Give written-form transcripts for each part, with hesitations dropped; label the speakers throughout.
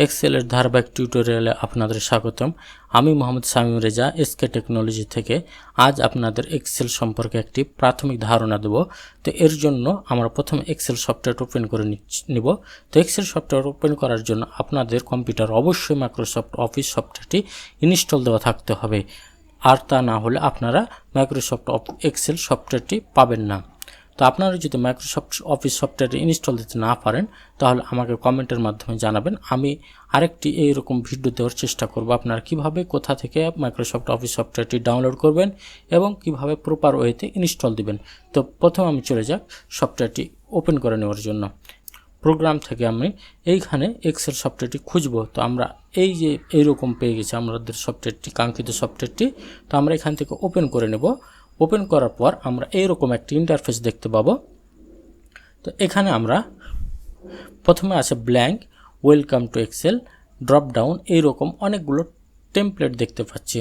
Speaker 1: এক্সেলের ধারাবাহিক টিউটোরিয়ালে আপনাদের স্বাগতম। আমি মোহাম্মদ শামীম রেজা এসকে টেকনোলজি থেকে। আজ আপনাদের এক্সেল সম্পর্কে একটি প্রাথমিক ধারণা দেব। তো এর জন্য আমরা প্রথমে এক্সেল সফটওয়্যার ওপেন করে নিব। তো এক্সেল সফটওয়্যার ওপেন করার জন্য আপনাদের কম্পিউটার অবশ্যই মাইক্রোসফট অফিস সফটওয়্যারটি ইনস্টল দেওয়া থাকতে হবে, আর তা না হলে আপনারা মাইক্রোসফট এক্সেল সফটওয়্যারটি পাবেন না। তো আপনারা যদি মাইক্রোসফট অফিস সফটওয়্যার ইনস্টল দিতে না পারেন তাহলে আমাকে কমেন্টের মাধ্যমে জানাবেন। আমি আরেকটি এইরকম ভিডিও দেওয়ার চেষ্টা করব আপনারা কিভাবে কোথা থেকে মাইক্রোসফট অফিস সফটওয়্যারটি ডাউনলোড করবেন এবং কিভাবে প্রপার ওয়েতে ইনস্টল দিবেন। তো প্রথমে আমি চলে যাক সফটওয়্যারটি ওপেন করে নেওয়ার জন্য। প্রোগ্রাম থেকে আমি এইখানে এক্সেল সফটওয়্যারটি খুঁজব। তো আমরা এই যে এইরকম পেয়ে গেছি আমাদের সফটওয়্যারটি, কাঙ্ক্ষিত সফটওয়্যারটি। তো আমরা এখান থেকে ওপেন করে নেব। ওপেন করার পর আমরা এইরকম একটি ইন্টারফেস দেখতে পাবো। তো এখানে আমরা প্রথমে আছে blank, welcome to Excel, drop down, এইরকম অনেকগুলো টেমপ্লেট দেখতে পাচ্ছি।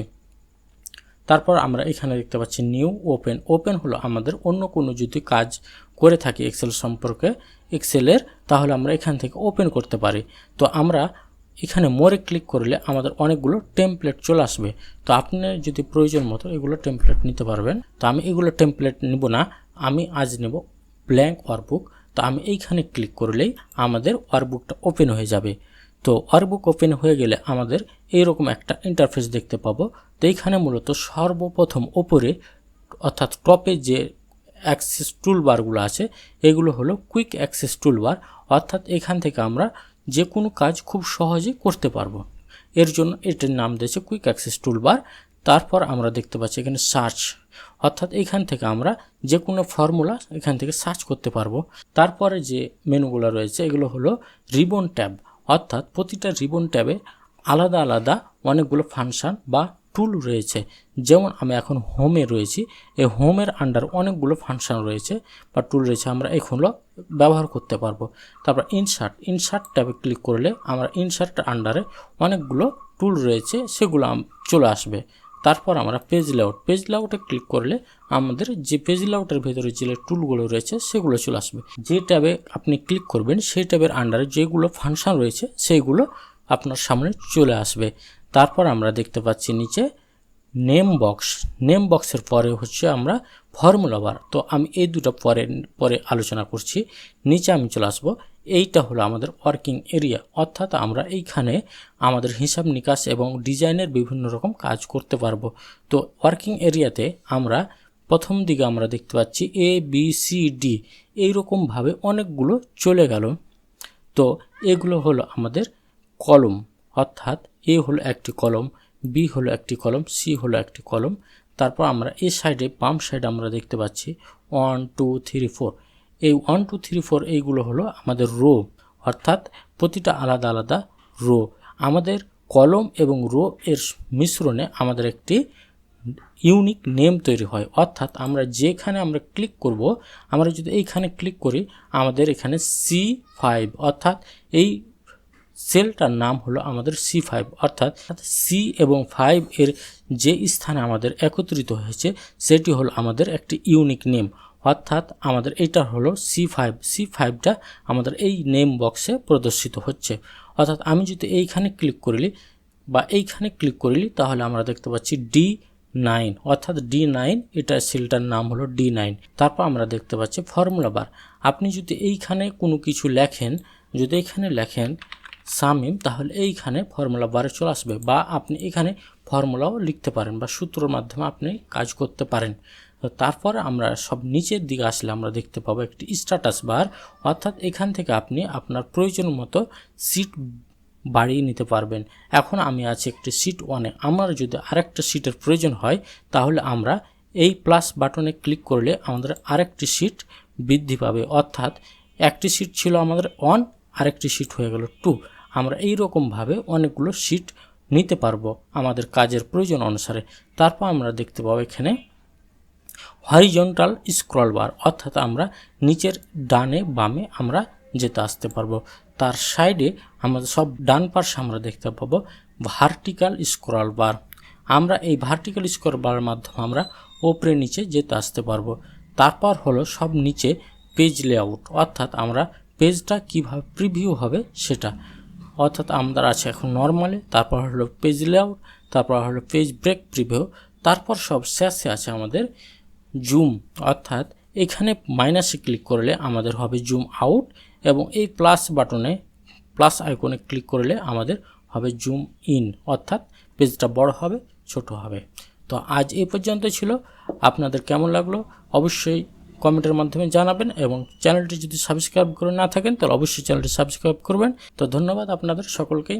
Speaker 1: তারপর আমরা এখানে দেখতে পাচ্ছি নিউ, ওপেন। ওপেন হলো আমাদের অন্য কোনো যদি কাজ করে থাকি এক্সেল সম্পর্কে এক্সেলের, তাহলে আমরা এখান থেকে ওপেন করতে পারি। তো আমরা এখানে মোরে ক্লিক করলে আমাদের অনেকগুলো টেমপ্লেট চলে আসবে। তো আপনি যদি প্রয়োজন মতো এগুলো টেমপ্লেট নিতে পারবেন। তো আমি এগুলো টেমপ্লেট নিব না, আমি আজ নেব ব্ল্যাঙ্ক ওয়ার্কবুক। তো আমি এইখানে ক্লিক করলেই আমাদের ওয়ার্কবুকটা ওপেন হয়ে যাবে। তো ওয়ার্কবুক ওপেন হয়ে গেলে আমাদের এইরকম একটা ইন্টারফেস দেখতে পাবো। তো এইখানে মূলত সর্বপ্রথম ওপরে অর্থাৎ টপে যে অ্যাক্সেস টুলবারগুলো আছে এগুলো হলো কুইক অ্যাক্সেস টুলবার, অর্থাৎ এখান থেকে আমরা যে কোনো কাজ খুব সহজে করতে পারবো। এর জন্য এটার নাম দিয়েছে কুইক অ্যাক্সেস টুলবার। তারপর আমরা দেখতে পাচ্ছি এখানে সার্চ, অর্থাৎ এখান থেকে আমরা যে কোনো ফর্মুলা এখান থেকে সার্চ করতে পারবো। তারপরে যে মেনুগুলো রয়েছে এগুলো হলো রিবন ট্যাব, অর্থাৎ প্রতিটা রিবন ট্যাবে আলাদা আলাদা অনেকগুলো ফাংশান বা টুল রয়েছে। যেমন আমি এখন হোমে রয়েছি, এই হোমের আন্ডার অনেকগুলো ফাংশান রয়েছে বা টুল রয়েছে, আমরা এগুলো ব্যবহার করতে পারবো। তারপর ইনসার্ট ট্যাবে ক্লিক করলে আমরা ইনসার্টের আন্ডারে অনেকগুলো টুল রয়েছে, সেগুলো চলে আসবে। তারপর আমরা পেজ লেআউটে ক্লিক করলে আমাদের যে পেজ লেআউটের ভেতরে যে টুলগুলো রয়েছে সেগুলো চলে আসবে। যে ট্যাবে আপনি ক্লিক করবেন সেই ট্যাবের আন্ডারে যেগুলো ফাংশন রয়েছে সেইগুলো আপনার সামনে চলে আসবে। তারপর আমরা দেখতে পাচ্ছি নিচে নেম বক্সের পরে হচ্ছে আমরা ফর্মুলা বার। তো আমি এই দুটো পরে আলোচনা করছি। নিচে আমি চলে আসবো। এইটা হলো আমাদের ওয়ার্কিং এরিয়া, অর্থাৎ আমরা এইখানে আমাদের হিসাব নিকাশ এবং ডিজাইনের বিভিন্ন রকম কাজ করতে পারবো। তো ওয়ার্কিং এরিয়াতে আমরা প্রথম দিকে আমরা দেখতে পাচ্ছি ABCD এইরকমভাবে অনেকগুলো চলে গেল। তো এগুলো হলো আমাদের কলম, অর্থাৎ A হলো একটি কলম, B হলো একটি কলম, C হলো একটি কলম। তারপর আমরা এই সাইডে বাম সাইডে আমরা দেখতে পাচ্ছি 1 2 3 4। এই 1 2 3 4 এইগুলো হলো আমাদের রো, অর্থাৎ প্রতিটা আলাদা আলাদা রো। আমাদের কলম এবং রো এর মিশ্রণে আমাদের একটি ইউনিক নেম তৈরি হয়, অর্থাৎ আমরা যেখানে আমরা ক্লিক করব, আমরা যদি এইখানে ক্লিক করি আমাদের এখানে C5, অর্থাৎ এই সেলটার নাম হলো আমাদের C5, অর্থাৎ C এবং 5 এর যে স্থানে আমাদের একত্রিত হয়েছে সেটি হলো আমাদের একটি ইউনিক নেম, অর্থাৎ আমাদের এটা হলো C5টা আমাদের এই নেম বক্সে প্রদর্শিত হচ্ছে। অর্থাৎ আমি যদি এইখানে ক্লিক করিলি তাহলে আমরা দেখতে পাচ্ছি D9, অর্থাৎ D9, এটা সেলটার নাম হলো D9। তারপর আমরা দেখতে পাচ্ছি ফর্মুলা বার। আপনি যদি এইখানে কোনো কিছু লেখেন, যদি এখানে লেখেন শামীম, তাহলে এইখানে ফর্মুলা বারে চলে আসবে, বা আপনি এখানে ফর্মুলাও লিখতে পারেন বা সূত্রের মাধ্যমে আপনি কাজ করতে পারেন। তারপর আমরা সব নিচের দিকে আসলে আমরা দেখতে পাবো একটি স্ট্যাটাস বার, অর্থাৎ এখান থেকে আপনি আপনার প্রয়োজন মতো সিট বাড়িয়ে নিতে পারবেন। এখন আমি আছি একটি সিট 1-এ, আমার যদি আরেকটা সিটের প্রয়োজন হয় তাহলে আমরা এই প্লাস বাটনে ক্লিক করলে আমাদের আরেকটি সিট বৃদ্ধি পাবে, অর্থাৎ একটি সিট ছিল আমাদের 1, আরেকটি সিট হয়ে গেল 2। আমরা এইরকমভাবে অনেকগুলো সিট নিতে পারবো আমাদের কাজের প্রয়োজন অনুসারে। তারপর আমরা দেখতে পাবো এখানে হরিজন্টাল স্ক্রল বার, অর্থাৎ আমরা নিচের ডানে বামে আমরা যেতে আসতে পারবো। তার সাইডে আমাদের সব ডান পাশে আমরা দেখতে পাবো ভার্টিক্যাল স্ক্রল বার। আমরা এই ভার্টিক্যাল স্ক্রল বারের মাধ্যমে আমরা উপরে নিচে যেতে আসতে পারবো। তারপর হলো সব নিচে পেজ লেআউট, অর্থাৎ আমরা পেজটা কিভাবে প্রিভিউ হবে সেটা, অর্থাৎ আমাদের আছে এখন নর্মালি, তারপর হলো পেজ লেআউট, তারপর হলো পেজ ব্রেক প্রিভিউ, তারপর সব শেষে আছে আমাদের জুম। অর্থাৎ এখানে মাইনাসে ক্লিক করলে আমাদের হবে জুম আউট, এবং এই প্লাস বাটনে প্লাস আইকনে ক্লিক করলে আমাদের হবে জুম ইন, অর্থাৎ পেজটা বড় হবে ছোট হবে। তো আজ এই পর্যন্ত ছিল। আপনাদের কেমন লাগলো অবশ্যই কমেন্টের মাধ্যমে জানাবেন, এবং চ্যানেলটি যদি সাবস্ক্রাইব করে না থাকেন তাহলে অবশ্যই চ্যানেলটি সাবস্ক্রাইব করবেন। তো ধন্যবাদ আপনাদের সকলকেই।